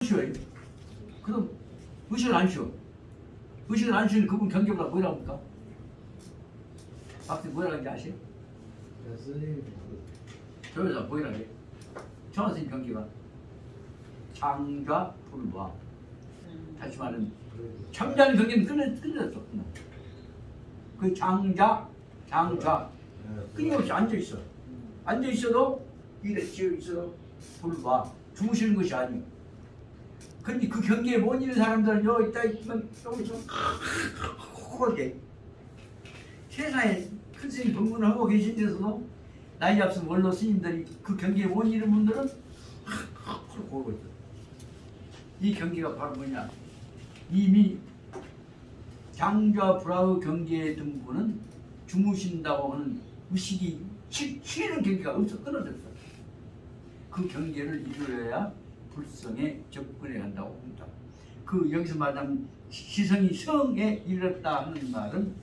쉬어요. 그럼 의식을 안 쉬어. 의식을 안 쉬는 그분 경계보다 뭐라고 합니까? 박수 뭐라고 하는지 아세요? 선생님 저 여자 뭐라고 해요? 정한 선생님 경계가 장좌 불화. 다시 말하면 잠자는 경계는 끝냈어. 그 장좌 끊임없이 앉아있어. 앉아있어도 일에 지어있어도 불화. 주무시는 것이 아니에요. 근데 그 경계에 못 있는 사람들은 여기 있으면 여기서 호호게 세상에 큰 스님 법문을 하고 계신 데서도 나이 앞선 원로 스님들이 그 경계에 못 있는 분들은 호호고 있어. 이 경계가 바로 뭐냐? 이미 장좌 불화의 경계에 든 분은 주무신다고 하는 의식이 쉬는 경계가 없어. 끊어졌어. 그 경계를 이루어야 불성에 접근해 간다고 합니다. 그 여기서 말하면 시성이 성에 이르렀다 하는 말은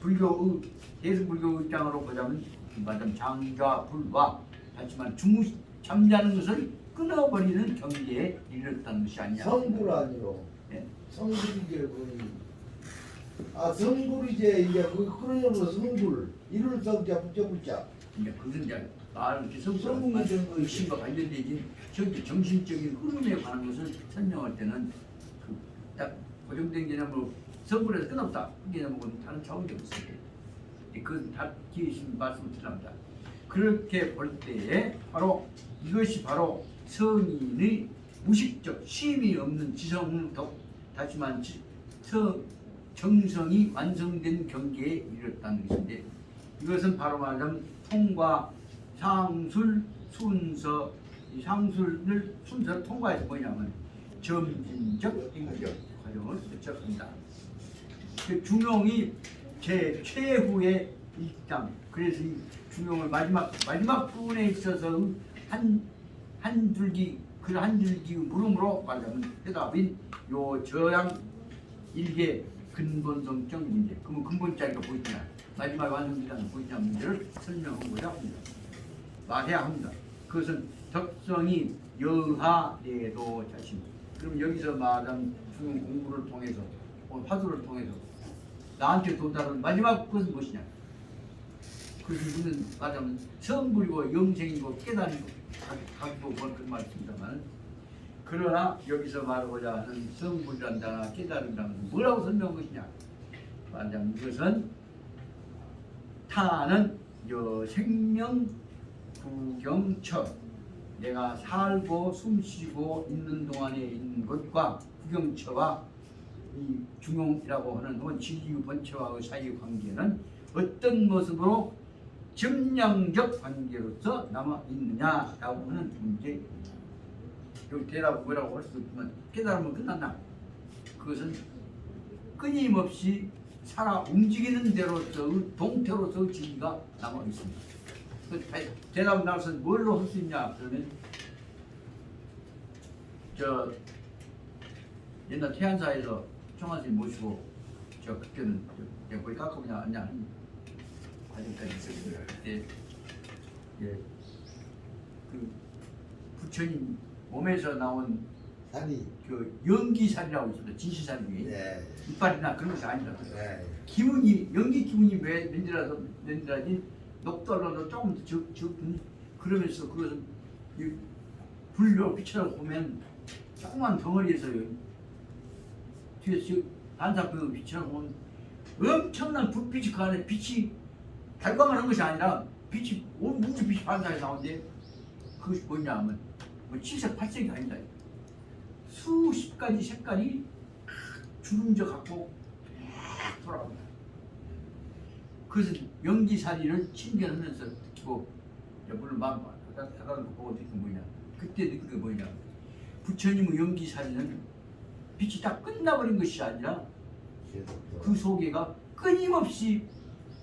불교의 대승불교 입장으로 보자면 말하면 장좌 불화 하지만 잠자는 것을 끊어버리는 경계에 이르렀다는 것이 아니야. 성불 아니요. 네? 성불이제 성불이제 이제 그 끊어져서 성불 이룰 성자 붙여붙자. 이제 그것은 이제 말은 성불이 기성성만 된 거지. 의심과 관련되진 현재 정신적인 흐름에 관한 것을 설명할 때는 그 딱 고정된 개념으로 성불에서 끝없다 그 개념은 다른 차원이 없어요. 그건 다 기회신 말씀을 드립니다. 그렇게 볼 때에 바로 이것이 바로 성인의 무식적 쉼이 없는 지성덕 다시만 정성이 완성된 경계에 이르렀다는 것인데 이것은 바로 말하자면 통과 상술 순서 이 상술을 순서를 통과해서 뭐냐면 점진적 행적 과정을 거쳐간다. 그 중용이 제 최후의 일장. 그래서 이 중용을 마지막 부분에 있어서 한 줄기 그 한 줄기 물음으로 말하면 해답인 요 저양 일개 근본성적 문제. 그러면 근본자리가 보이냐? 마지막 완성되는 보이냐 문제를 설명하고자 합니다. 말해야 합니다. 그것은 덕성이 여하내도 자신. 그럼 여기서 말한 중용 공부를 통해서 화두를 통해서 나한테 도달한 마지막 것은 무엇이냐? 그것은 우리는 말하자면 성불이고 영생이고 깨달이고 가지고 그런 말씀입니다만 그러나 여기서 말하고자 하는 성불이란다 깨달음이란 뭐라고 설명한 것이냐? 말하자면 이것은 타는 생명 구경처 내가 살고 숨쉬고 있는 동안에 있는 것과 구경처와 이 중용이라고 하는 혹은 진리의 본체와의 사이의 관계는 어떤 모습으로 점량적 관계로서 남아 있느냐라고 하는 문제. 여기 대답은 뭐라고 할 수 없지만 깨달으면 끝났나? 그것은 끊임없이 살아 움직이는 대로서의 동태로서의 진리가 남아 있습니다. 대답 나와서 뭘로 할 수 있냐? 그러면 저 옛날 태안사에서 청한스님 모시고 저 그때는 내가 거기 깎아보냐 아니냐 하는 과정까지 있었어요. 그때 그 부처님 몸에서 나온 살이. 그 연기살이라고 있습니다. 진시살 중에 네. 이빨이나 그런 것이 아니라 네. 기운이 연기 기운이 왜 맨들하지 녹달라도 조금 더 적은 그러면서 그것은 이 불교 빛처럼 보면 조그만 덩어리에서요 뒤에서 반사표 빛처럼 보면 엄청난 불빛이 그 안에 빛이 발광하는 것이 아니라 빛이 온 우주 빛이 반사해 나오는데 그것이 뭐냐 하면 뭐 7색 8색이 아니다. 수십 가지 색깔이 주름져 갖고 돌아갑니다. 그래서 연기살이를 친견하면서 느끼고 물론 마음 다가는 거 보고 느낀 뭐냐 그때 느낀 게 뭐냐 부처님의 연기살이는 빛이 다 끝나버린 것이 아니라 그 속에가 끊임없이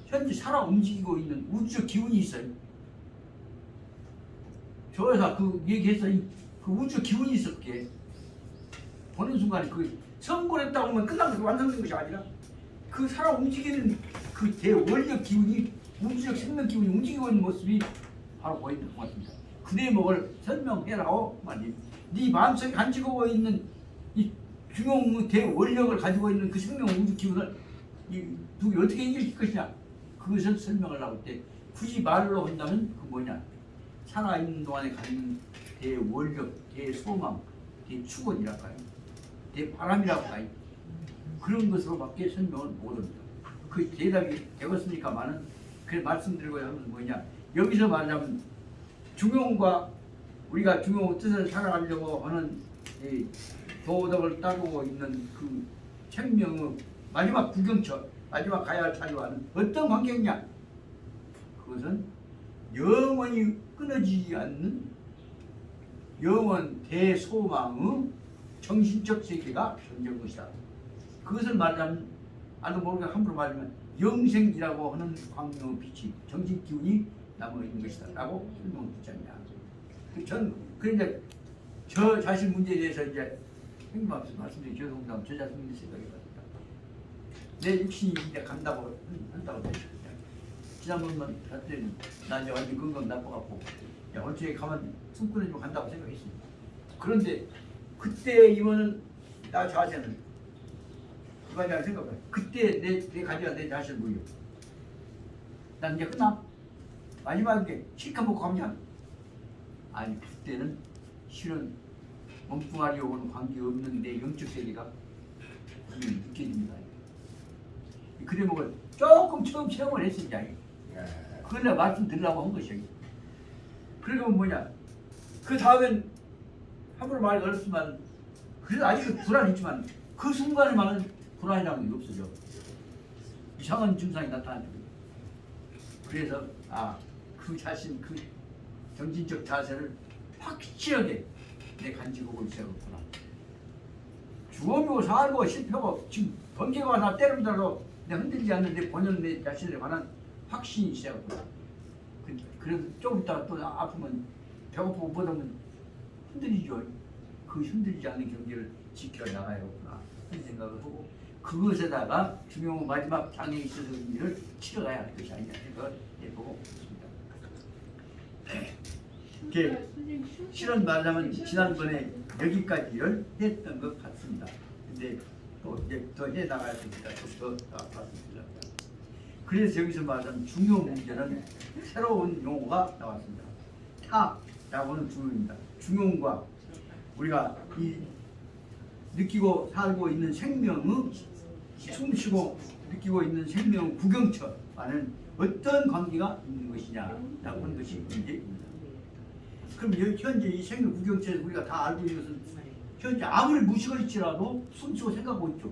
현재 살아 움직이고 있는 우주적 기운이 있어요. 저에서 그 얘기해서 그 우주적 기운이 있었기에 보는 순간에 그 성불했다고 하면 끝난 것이 완성된 것이 아니라 그 살아 움직이는 그 대원력 기운이 우주적 생명 기운이 움직이고 있는 모습이 바로 보이는 것 같습니다. 그 대목을 설명해라고 말이 네 마음속에 간직하고 있는 이 중용 대원력을 가지고 있는 그 생명 우주 기운을 이 누구 어떻게 인정시킬 것이냐, 그것을 설명을 하고 때 굳이 말로 한다면 그 뭐냐, 살아있는 동안에 갖는 대원력, 대소망, 대축원이랄까요, 대바람이랄까요, 그런 것으로밖에 설명을 못합니다. 그 대답이 되겠습니까마는 그 말씀드리고 하면 뭐냐, 여기서 말하자면 중용과 우리가 중용 뜻을 살아가려고 하는 이 도덕을 따르고 있는 그 생명의 마지막 구경처, 마지막 가야 할 자리와는 어떤 관계냐, 그것은 영원히 끊어지지 않는 영원 대소망의 정신적 세계가 존재한 것이다. 그것을 말하자면 아도 모르게 함부로 말하면 영생이라고 하는 광명의 빛이 정신 기운이 남아있는 것이다 라고 설명을 듣지 않냐. 그런데 저 자신 문제에 대해서 이제 형님 말씀드린 죄송합니다. 저 자신 문제 생각해봤습니다. 내 육신이 이제 간다고 한다고 했거든요. 지난번만 갔더니 나 이제 완전 건강 나빠갖고 얼추에 가면 숨 끊어지고 간다고 생각했습니다. 그런데 그때 이거는 나 자세는 그거냐 생각해. 그때 내 가지가 내 자신을 보여. 난 이제 끝나. 마지막에 실컷 먹고 가면 아니 그때는 실은 몸뚱아리하고는 관계없는 내 영적 세계가 느껴집니다. 그래 먹을 조금 처음 체험을 했으니까 그걸 내가 말씀드리려고 한 것이야. 그러면 뭐냐, 그 다음엔 함부로 말이 어렵지만 그래도 아직 불안이 있지만 그 순간에만은 불안이라는 게 없어져. 이상한 증상이 나타나죠. 그래서 그 자신, 그 정신적 자세를 확실하게 내 간직하고 있어야겠구나. 죽음이고 살고 실패고 지금 번개가 나 때립니다로 내 흔들리지 않는 내 본연 내 자신에 관한 확신이 있어야겠구나. 그래서 조금 있다가 또 아프면 배고프고 못하면 흔들리죠. 그 흔들리지 않는 경계를 지켜나가야겠구나 그런 생각을 하고, 그것에다가 중용 마지막 장에 있어서 의미를 치러가야 할 것이 아니냐 생각을 해보고 있습니다. 실은 말하자면 지난번에 여기까지를 했던 것 같습니다. 근데 또 이제 더 해나가야 되니까 더 말씀드립니다. 그래서 여기서 말하자면 중요 문제는 새로운 용어가 나왔습니다. 타라고 하는 중용입니다. 중용과 우리가 이 느끼고 살고 있는 생명의 숨쉬고 느끼고 있는 생명 구경처와는 어떤 관계가 있는 것이냐라고 하는 것이 문제입니다. 그럼 현재 이 생명 구경처에서 우리가 다 알고 있는 것은 현재 아무리 무식을 할지라도 숨쉬고 생각하고 있죠.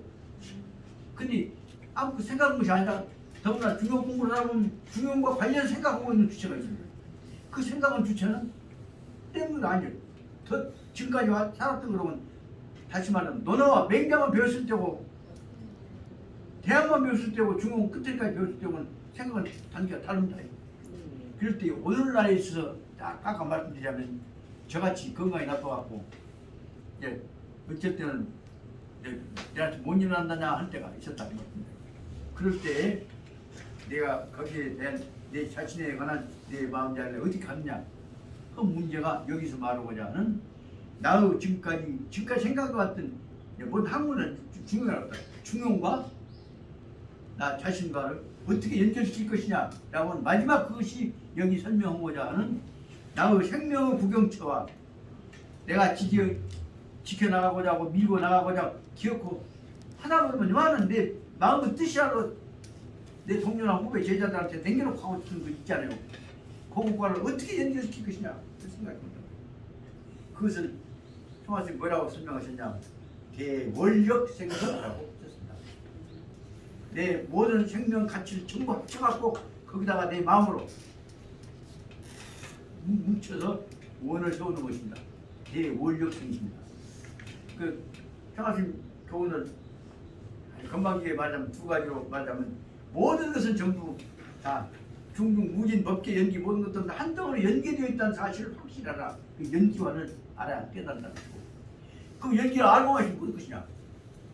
근데 아무 생각하는 것이 아니라 더구나 중용 공부를 하다 보면 중용과 관련 생각하고 있는 주체가 있습니다. 그 생각한 주체는 때문이 아니에요. 더 지금까지 살았던 그러면 다시 말하면 논어와 맹자만 배웠을 때고 대학만 배웠을 때고 중용 끝에까지 배웠을 때고는 생각은 단계가 다릅니다. 그럴 때 오늘날에 있어서 아까 말씀드리자면 저같이 건강이 나빠갖고 이제 어쩔 때는 내한테 못 일어난다냐 할 때가 있었다는 겁니다. 그럴 때 내가 거기에 대한 내 자신에 관한 내 마음자리를 어떻게 갖느냐, 그 문제가 여기서 말하고자 하는 나의 지금까지 생각해왔던 뭔 학문은 중용이라고 합니다. 중용과 나 자신과를 어떻게 연결시킬 것이냐 라고 하는 마지막 그것이 여기 설명하고자 하는 나의 생명의 구경처와 내가 지켜나가고자 하고 밀고 나가고자 기억고 하다 보면 요하는 내 마음의 뜻이라도 내 동료나 후배 제자들한테 남겨놓고 하고 싶은 거 있잖아요. 그것과를 어떻게 연결시킬 것이냐 그 생각입니다. 그것을 총화생이 뭐라고 설명하셨냐, 대원력 생성이라고 썼습니다. 내 모든 생명 가치를 전부 합쳐갖고 거기다가 내 마음으로 뭉쳐서 원을 세우는 것입니다. 대원력 생성입니다. 그 총화생 교훈을 건방지게 말하자면 두 가지로 말하자면 모든 것은 전부 다 중중 무진 법계 연기 모든 것들은 한 덩어리 연계되어 있다는 사실을 확실히 알아. 그 연기관을 알아야 깨달는다는 거고. 그 연기를 알고 가시면 무슨 것이냐.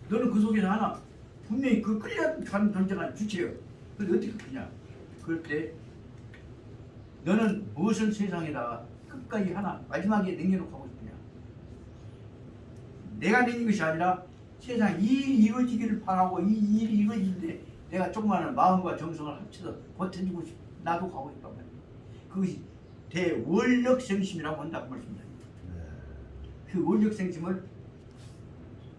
너는 그 속에서 하나 분명히 그 끌려가는 존재가 주체예요. 그런데 어떻게 그냐. 그럴 때 너는 무엇을 세상에다가 끝까지 하나 마지막에 남겨놓고 하고 싶으냐. 내가 내는 것이 아니라 세상 이 일이 이루어지기를 바라고 이 일이 이루어지는데 내가 조그마한 마음과 정성을 합쳐서 보태주고 나도 가고 싶단 말이에요. 그것이 대원력생심이라고 한다고 말씀드립니다. 그 원력생심을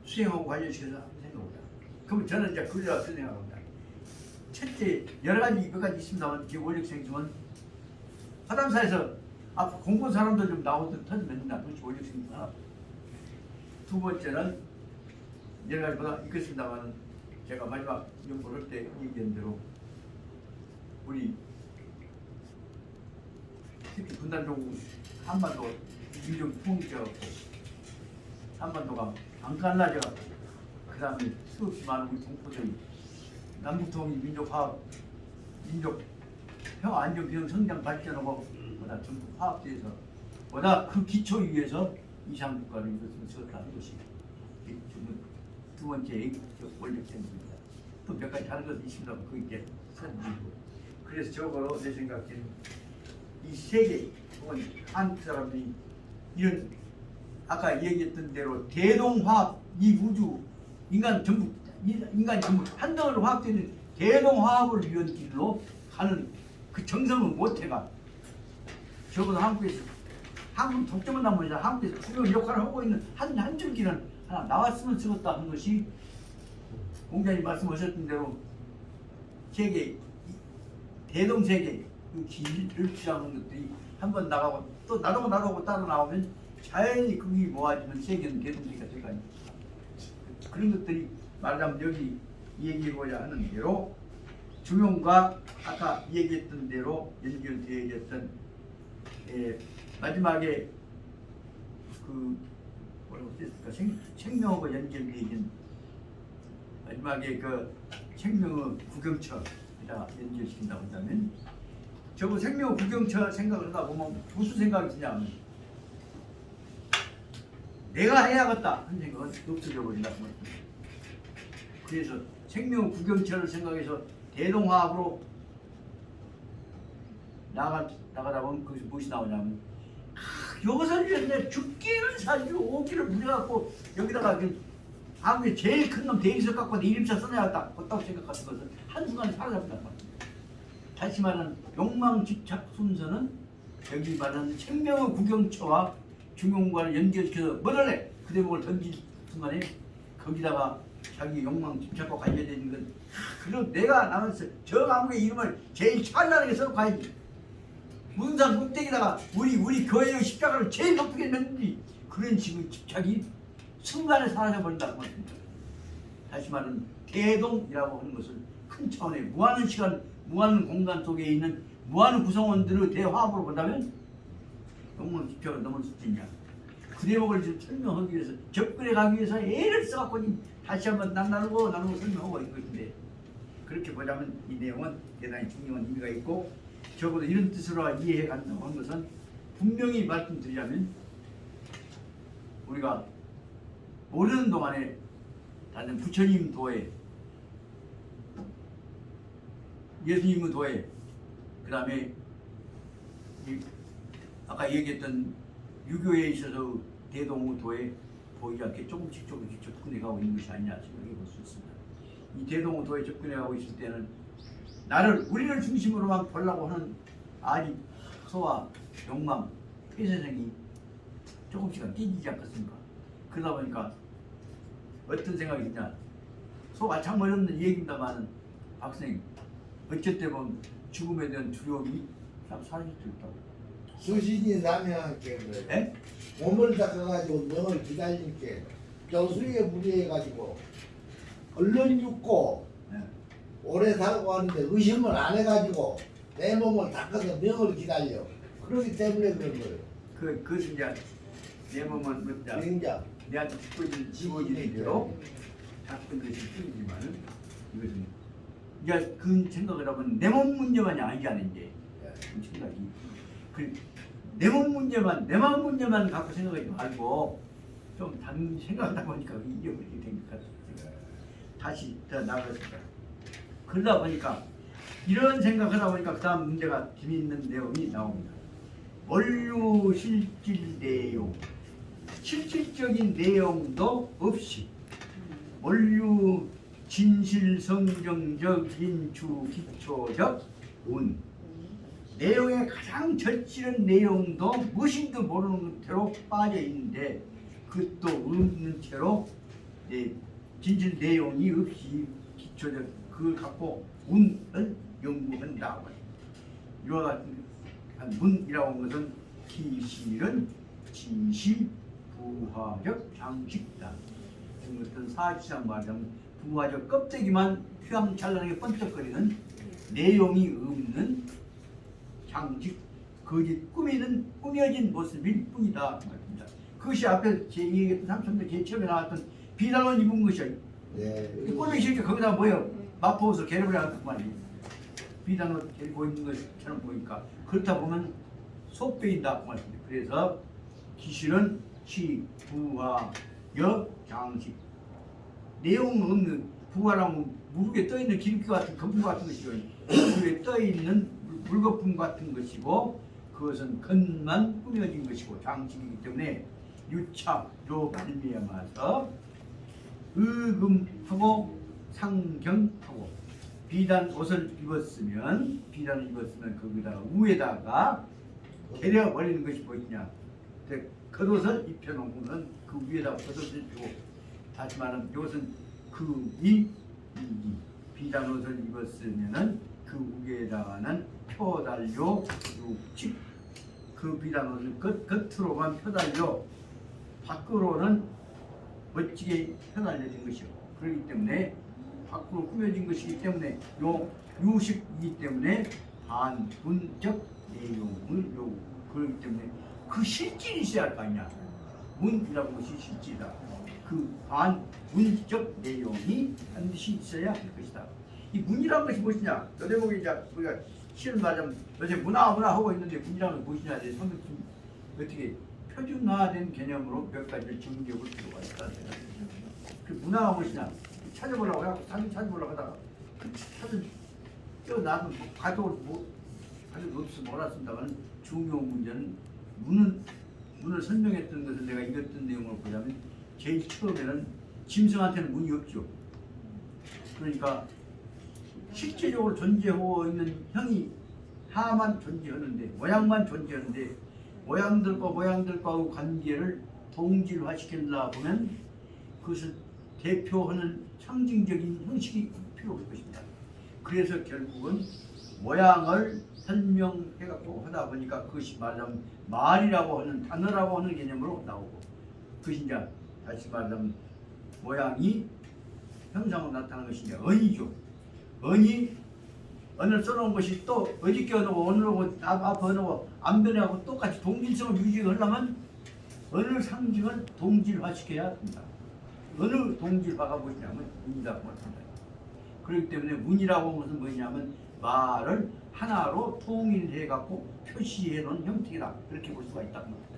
수행하고 관련시켜서 한번 생각해보자. 그럼 저는 이제 그래야 생각합니다. 첫째, 여러 가지 몇 가지 있습니다만 그 원력생심은 화담사에서 앞 공부한 사람도 좀 나오든 터지면 된다. 그것이 원력생심 하나. 두 번째는 여러 가지보다 있겠습니다만 제가 마지막 연구를 할 때 얘기한 대로 우리 특히 분단종 한반도 민족 통일되었고 한반도가 안 갈라져갖고 그 다음에 수없이 많은 우리 동포들이 남북통일 민족화합 민족 평화 안정 균형 성장 발전하고 보다 전부 화합돼서 보다 그 기초 위에서 이상국가를 이것을 세웠다는 것이 두 번째 원력생입니다. 또 몇 가지 다른 것이 있습니다만 그 이제 선지고 그래서 적어도 내 생각에는 이 세계 혹은 한국 사람들이 이런 아까 얘기했던 대로 대동화합 이 우주 인간 전부 한덩어리로 화합되는 대동화합을 위한 길로 가는 그 정성은 못해가 적어도 한국에서 한국 독점은 나머지 한국에서 중요한 역할을 하고 있는 한 줄기는 하나 나왔으면 쓰겠다 하는 것이 공자님 말씀하셨던 대로 세계 대동세계 그 길을 취하는 것들이 한번 나가고 또 나가고 따로 나오면 자연히 그게 모아지면 세계는 대동세계가 되가 아닙니까? 그런 것들이 말하자면 여기 얘기하고자 하는 대로 중용과 아까 얘기했던 대로 연결되어 있던 마지막에 그 뭐라고 했을까 생명하고 연결되어 있는 마지막에 그 생명의 구경처에다 연결시킨다고 한다면 저거 생명의 구경처 생각을 하다 보면 무슨 생각이 드냐면 내가 해야겠다 하는 생각은 없어져 버린다고 말입니다. 그래서 생명의 구경처를 생각해서 대동화합으로 나가다 보면 거기서 무엇이 나오냐면 여기서 내 죽기를 살기로 오기를 부려갖고 여기다가 한국에 제일 큰 놈 대리석 갖고 내 이름자 써내야겠다 그렇다고 생각하는 것은 한순간에 사라져버린단 말이에요. 다시 말하는 욕망 집착 순서는 여기 말하는 생명의 구경처와 중용과를 연결시켜서 뭐를 해? 그 대목을 던질 순간에 거기다가 자기 욕망 집착과 관련되어 있는 건 그럼 내가 나면서 저 아무의 이름을 제일 찬란하게 써서 가야지. 문산 꼭대기다가 우리 교회의 십자가를 제일 높게 냈는지 그런 식의 집착이 순간에 사라져버린다고 말입니다. 다시 말하면 대동이라고 하는 것을 큰 차원의 무한한 시간, 무한한 공간 속에 있는 무한한 구성원들의 대화합으로 본다면 욕망 집착을 넘을 수 있냐. 그 대목을 지금 설명하기 위해서 접근해 가기 위해서 애를 써갖고 다시 한번 나누고 설명하고 있는 것인데 그렇게 보자면 이 내용은 대단히 중요한 의미가 있고 적어도 이런 뜻으로 이해해 간다고 하는 것은 분명히 말씀드리자면 우리가 모르는 동안에 다른 부처님 도에 예수님의 도에 그 다음에 아까 얘기했던 유교에 있어서 대동의 도에 보이지 않게 조금씩 접근해가고 있는 것이 아니냐 생각해 볼 수 있습니다. 이 대동의 도에 접근해가고 있을 때는 우리를 중심으로만 보려고 하는 아직 소와 욕망, 폐쇄성이 조금씩은 깨지지 않겠습니까? 그러다 보니까 어떤 생각이 드냐. 소가 참 어렵는 얘기입니다만 박사님 어쩔 때 보면 죽음에 대한 두려움이 참 사라질 수 있다고. 수신이 남해한게 그래요. 네? 몸을 닦아가지고 명을 기다리게 저수에 무리해가지고 얼른 죽고 네. 오래 살고 하는데 의심을 안 해가지고 내 몸을 닦아서 명을 기다려. 그렇기 때문에 그런 거예요. 그것은 이제 내 몸은 묻자 그러니까 내한테 지워지는 대로 작은 것이 뿐이지만 이것은 이제 그 생각을 하면 내 몸 문제만이 아니잖아요. 이제 그 생각이 내 몸 문제만 내 마음 문제만 갖고 생각하지 말고 좀 다른 생각하다 보니까 잊어버리게 된 것 같습니다. 다시 더 나아갔습니다. 그러다 보니까 이런 생각을 하다 보니까 그 다음 문제가 재미있는 내용이 나옵니다. 원류실질내용 실질적인 내용도 없이 원류 진실성정적 인추 기초적 운 내용의 가장 절실한 내용도 무엇인도 모르는 채로 빠져 있는데 그것도 없는 채로 진실 내용이 없이 기초적 그걸 갖고 운을 연구한다. 이와 같은 운이라고 하는 것은 기실은 진실 부화적 장식이다. 어떤 사실상 말하자면 부화적 껍데기만 휘황찬란하게 번쩍거리는 내용이 없는 장식, 거짓 꾸며진 모습일 뿐이다 말입니다. 그것이 앞에 제 얘기했던 삼천대 제 처음에 나왔던 비단옷 입은 것이요. 네. 꾸미시니까 거기다 뭐예요? 마포에서 개를 하는 말이에요. 비단옷 입고 있는 것처럼 보니까 그렇다 보면 속배인다 말입니다. 그래서 기실은 시, 부화, 여, 장식 내용 없는 부화라면 무릎에 떠있는 기름기 같은 거품 같은 것이고 무릎에 떠있는 물거품 같은 것이고 그것은 겉만 꾸며진 것이고 장식이기 때문에 유착로 말미암아서 의금하고 상경하고 비단 옷을 입었으면 거기다가 위에다가 데려 버리는 것이 뭐냐? 겉옷을 입혀놓으면 그 위에다가 겉옷을 입히고 다시 말하면 이것은 이 비단 옷을 입었으면은 그 위에다가는 표달료 육칙 그 비단 옷을 겉으로만 표달료 밖으로는 멋지게 펴달려진 것이요. 그렇기 때문에 밖으로 꾸며진 것이기 때문에 요 유식이기 때문에 반문적 내용을 그렇기 때문에 그 실질이 있어야 할 거 아니냐. 문이라는 것이 실질이다. 그 반문적 내용이 반드시 있어야 할 것이다. 이 문이라는 것이 무엇이냐? 여대목에 이제 우리가 실을 말하면 요새 문화 하고 있는데 문이라는 것이 무엇이냐? 상당히 좀 어떻게 표준화된 개념으로 몇 가지를 정리해볼 필요가 있다. 그 문화가 무엇이냐? 찾아보려고 해서 사진 찾아보려고 하다가 그 사진 나도 가족을 가족 없어 몰랐습니다만 중요한 문제는 문을 설명했던 것을 내가 읽었던 내용을 보자면 제일 처음에는 짐승한테는 문이 없죠. 그러니까 실제적으로 존재하고 있는 형이 하만 존재하는데 모양만 존재하는데 모양들과 관계를 동질화시키려 보면 그것을 대표하는 상징적인 형식이 필요할 것입니다. 그래서 결국은 모양을 설명해갖고 하다 보니까 그것이 말하자면 말이라고 하는 단어라고 하는 개념으로 나오고 그것이 이제 다시 말하자면 모양이 형상으로 나타나는 것이 이제 언이죠. 언을 써놓은 것이 또 어저께 언어고 오늘하고 앞에 언어고 안 변하고 똑같이 동질성을 유지하려면 언을 상징을 동질화시켜야 합니다. 어느 동질화가 무엇이냐면 문이라고 말합니다. 그렇기 때문에 문이라고 하는 것은 뭐냐면 말을 하나로 통일해갖고 표시해 놓은 형태이다. 그렇게 볼 수가 있다고 합니다.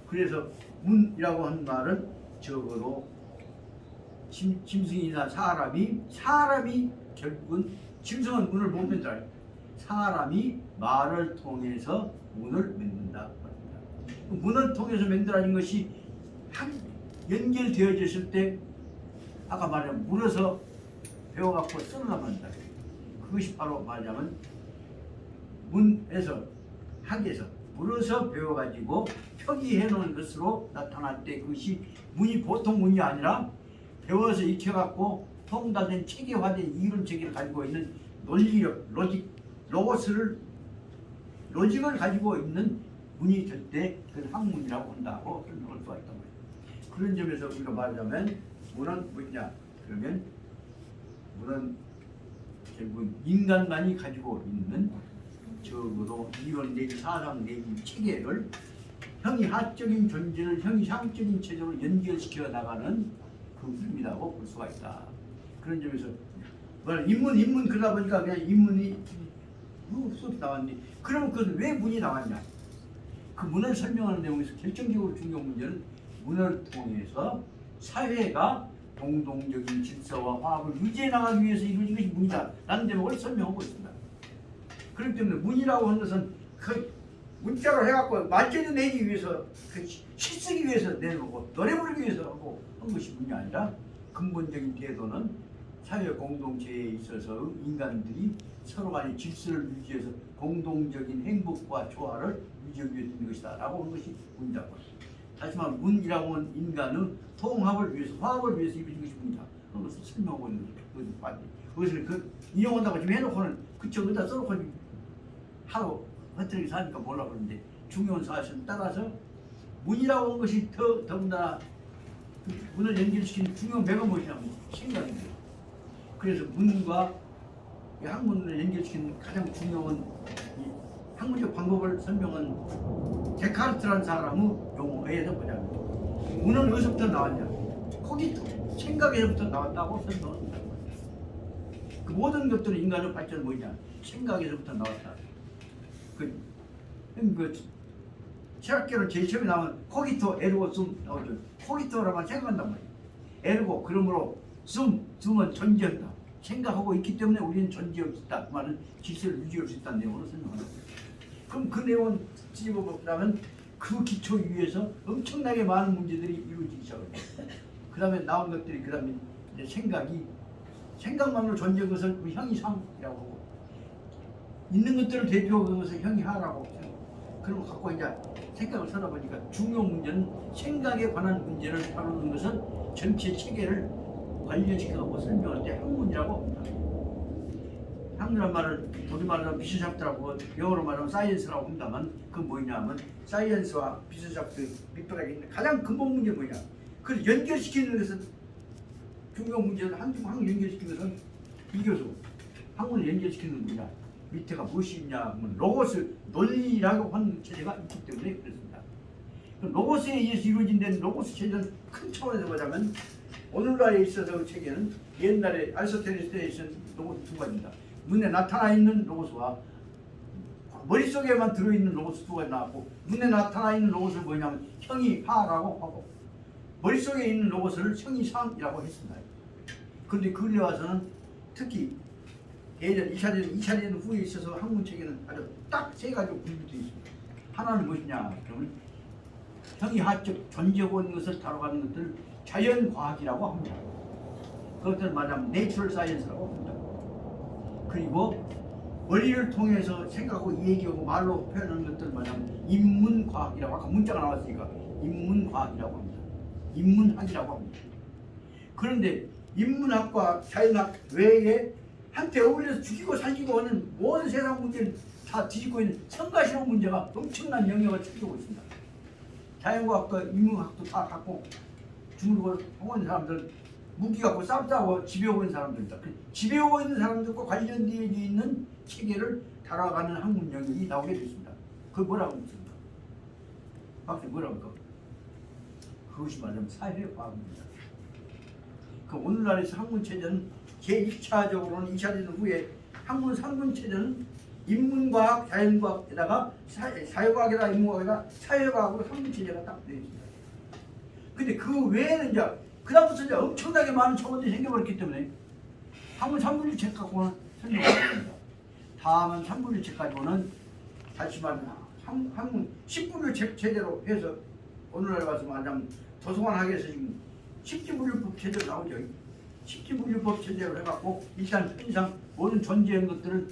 그래서 문이라고 하는 말은 적어도 짐승이나 사람이 결국은 짐승은 문을 못 만들어요. 사람이 말을 통해서 문을 만든다. 문을 통해서 만들어진 것이 연결되어졌을 때 아까 말한 물어서 배워갖고 쓰려고 한다. 그것이 바로 말하자면 문에서 학에서 물어서 배워가지고 표기해 놓은 것으로 나타날 때 그것이 문이 보통 문이 아니라 배워서 익혀갖고 통달된 체계화된 이론 체계를 가지고 있는 논리력, 로직을 가지고 있는 문이 될 때 그걸 학문이라고 한다고 설명할 수가 있단 말이에요. 그런 점에서 우리가 말하자면 문은 뭐냐? 그러면 문은 결국 인간만이 가지고 있는 적어도 이론 내지 사상 내지 체계를 형이 하적인 존재를 형이 상적인 체제로 연결시켜 나가는 그 흐름이라고 볼 수가 있다. 그런 점에서 인문 그러다 보니까 그냥 인문이 수업이 나왔는데 그러면 그건 왜 문이 나왔냐? 그 문을 설명하는 내용에서 결정적으로 중요한 문제는 문을 통해서 사회가 공동적인 질서와 화합을 유지해 나가기 위해서 이루어진 것이 문이다 라는 대목을 설명하고 있습니다. 그렇기 때문에 문이라고 하는 것은 문자로 해갖고 만점을 내기 위해서 그 시 쓰기 위해서 내놓고 노래 부르기 위해서 하고 한 것이 문이 아니라 근본적인 태도는 사회 공동체에 있어서 인간들이 서로 간의 질서를 유지해서 공동적인 행복과 조화를 유지하기 위해서 있는 것이다 라고 하는 것이 문이라고 합니다. 다시 말해 문이라고 하는 인간의 통합을 위해서 화합을 위해서 이루어진 것이 문이다. 그런 것을 설명하고 있는 것을 봤는데 그것을 그 인용한다고 지금 해놓고는 그쪽에다 써놓고 하루 허트하게 사니까 몰라 그러는데 중요한 사실을 따라서 문이라고 하는 것이 더군다나 문을 연결시키는 중요한 배가 무엇이냐면 생각입니다. 그래서 문과 학문을 연결시키는 가장 중요한 이 학문적 방법을 설명한 데카르트라는 사람의 용어에서 보자면 문은 어디서부터 나왔냐? 코기토, 생각에서부터 나왔다고 설명합니다. 그 모든 것들은 인간의 발전은 뭐냐? 생각에서부터 나왔다. 그 철학계로 제일 처음에 나오면 코기토 에르고 숨 나오죠. 코기토라만 생각한단 말이에요. 에르고 그러므로 숨은 존재한다. 생각하고 있기 때문에 우리는 존재할 수 있다. 그 말은 질서를 유지할 수 있다는 내용으로 설명합니다. 그럼 그 내용은 뒤집어보자면 그 기초 위에서 엄청나게 많은 문제들이 이루어지기 시작합니다. 그 다음에 나온 것들이 그 다음에 생각만으로 존재한 것을 우리 형이상이라고 하고 있는 것들을 대표하는 것을 형이하라고 생각합니다. 그럼 갖고 이제 생각을 살아보니까 중요한 문제는 생각에 관한 문제를 다루는 것은 전체 체계를 관련시켜서 설명할 때 학문이라고 합니다. 학문이란 말을 우리말로 하면 비서샵트라고 영어로 말하면 사이언스라고 한다면 그건 뭐냐면 사이언스와 비서샵트 밑바닥에 있는 가장 근본 문제는 뭐냐. 그걸 연결시키는 것은 중요한 문제는 학문 연결시키는 것은 이교수 학문을 연결시키는 뭐냐. 밑에가 무엇이 있냐 하면 로고스 논리라고 하는 체제가 있기 때문에 그렇습니다. 로고스에 의해서 이루어진 데는 로고스 체제는 큰 차원에서 보자면 오늘날에 있어서 체계는 옛날에 아리스토텔레스 때에 있었던 로고스 두 가지입니다. 눈에 나타나 있는 로고스와 머릿속에만 들어있는 로고스 두 가지 나왔고 눈에 나타나 있는 로고스를 뭐냐면 형이하라고 하고 머릿속에 있는 로고스를 형이상이라고 했습니다. 그런데 근래 와서는 특히 예전 2차 대전 후에 있어서 학문 체계는 아주 딱 세 가지로 분류되어 있습니다. 하나는 무엇이냐? 그러면 형이하적 존재하고 있는 것을 다뤄가는 것들을 자연과학이라고 합니다. 그것들을 말하면 내추럴 사이언스라고 합니다. 그리고 머리를 통해서 생각하고 얘기하고 말로 표현하는 것들을 말하면 인문과학이라고 아까 문자가 나왔으니까 인문과학이라고 합니다. 인문학이라고 합니다. 그런데 인문학과 자연학 외에 한테 어울려서 죽이고 살기고 하는 모든 세상 문제를 다 뒤집고 있는 성가시로 문제가 엄청난 영역을 차지하고 있습니다. 자연과학과 인문학도 다 갖고 죽고 하는 사람들 무기 갖고 싸우고 지배하고 있는 사람들이다. 지배하고 있는 사람들과 관련되어 있는 체계를 다뤄가는 학문 영역이 나오게 됐습니다. 그걸 뭐라고 했습니까? 박사 뭐라고 할까? 그것이 말하자면 사회과학입니다. 그 오늘날에서 학문 체제는 제1차적으로는 2차 대전 후에 학문 3군 체제는 인문과학, 자연과학에다가 사회과학에다가 인문과학에다가 사회과학으로 3군 체제가 딱 되어 있습니다. 근데 그 외에는 이제 그다음부터 이제 엄청나게 많은 초원들이 생겨버렸기 때문에 학문 3분류 책 갖고는 설명합니다. 다음은 3분류 책 가지고는 다시 말하면 학문 10분류 책 체제로 해서 오늘날 와서 말하자면 도서관 학에서 지금 10지분류법 체제로 나오죠. 10지분류법 체제로 해갖고 일단 편의상 모든 존재한 것들을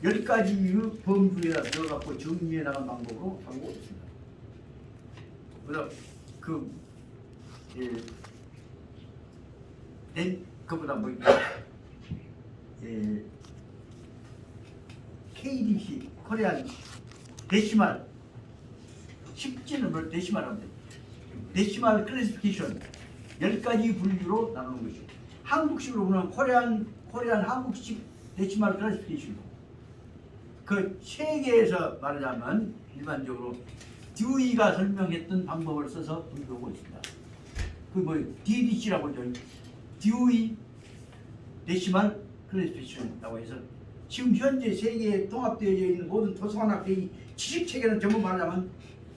10가지의 범주에 들어갖고 정리해 나간 방법으로 하고 있습니다. 그래서 그보다 뭐 KDC 코리안 데시말 10지는 뭘 데시말 하는데 데시말 클래시피케이션 10가지 분류로 나누는 것이죠. 한국식으로 보면 코리안 한국식 데시말 클래시피케이션. 그 세계에서 말하자면 일반적으로 듀이가 설명했던 방법을 써서 분류하고 있습니다. 그 뭐 DDC라고 하죠. 듀이 데시말 클래시피케이션이라고 해서 지금 현재 세계에 통합되어 있는 모든 도서관학회의 지식체계는 전부 말하자면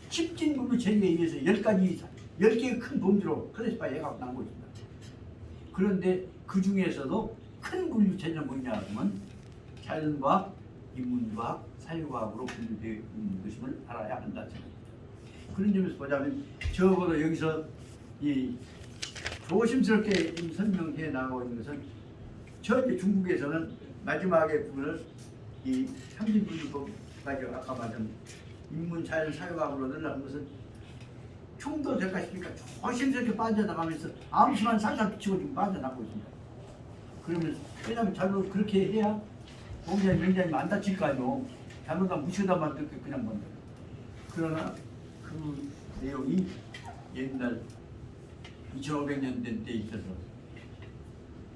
10진 분류 체계에 의해서 10개의 큰 범주로 클래시파이 해갖고 나오고 있습니다. 그런데 그 중에서도 큰 분류 체제는 뭐냐 하면 자연과학, 인문과학, 사유과학으로 분류되어 있는 것임을 알아야 한다. 그런 점에서 보자면 적어도 여기서 이 조심스럽게 설명해 나가고 있는 것은 현재 중국에서는 마지막에 부분을 이 삼진분류법까지 아까 말한 인문자연 사유과학으로 늘어난 것은 충도 될까 싶으니까 조심스럽게 빠져나가면서 암시만 살살 비치고 지금 빠져나가고 있습니다. 그러면 왜냐하면 잘못 그렇게 해야 공자의 명장이 안 다칠 거 아니오. 잘못하면 무시하다만 그렇게 그냥 본다. 그러나 그 내용이 옛날 2500년 된 때 있어서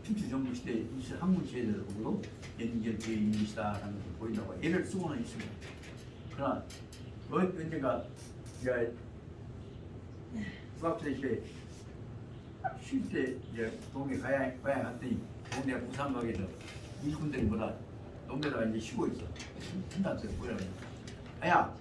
춘추전국 시대 학문 시대적으로 연결되어 있는 것이다라는 것을 보인다고 예를 쓰고는 있습니다. 그러나 언젠가 제가 중학생 때 쉴 때 이제 동네 고향 갔더니 동네 부산각에서 일꾼들이 뭐라 동네다가 이제 쉬고 있어. 한다면서 뭐라 그래. 아야